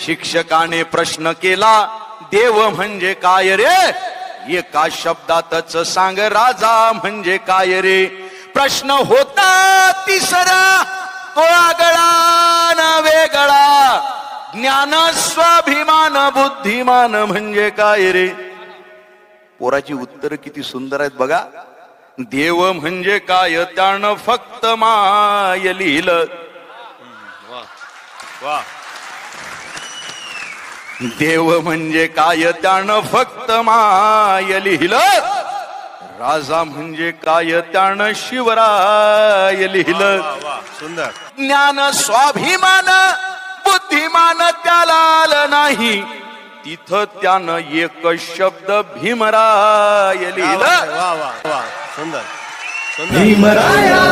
शिक्षकाने प्रश्न केला, देव म्हणजे काय रे? एका शब्दातच सांग राजा म्हणजे काय रे? प्रश्न होता तिसरा, तो आगळा ना वेगळा, ज्ञान स्वाभिमान बुद्धिमान म्हणजे काय रे? पोराची उत्तर किती सुंदर आहेत बघा. देव म्हणजे काय त्यानं फक्त माय लिहिलं. देव म्हणजे काय त्यानं फक्त माय लिहिलं. राजा म्हणजे काय त्यानं शिवराय लिहिलं. सुंदर. ज्ञान स्वाभिमान बुद्धिमान त्याला आलं नाही, तिथं त्यानं एक शब्द भीमराय लिहिलं. वा वा वा, सुंदर सुंदर. भीमराया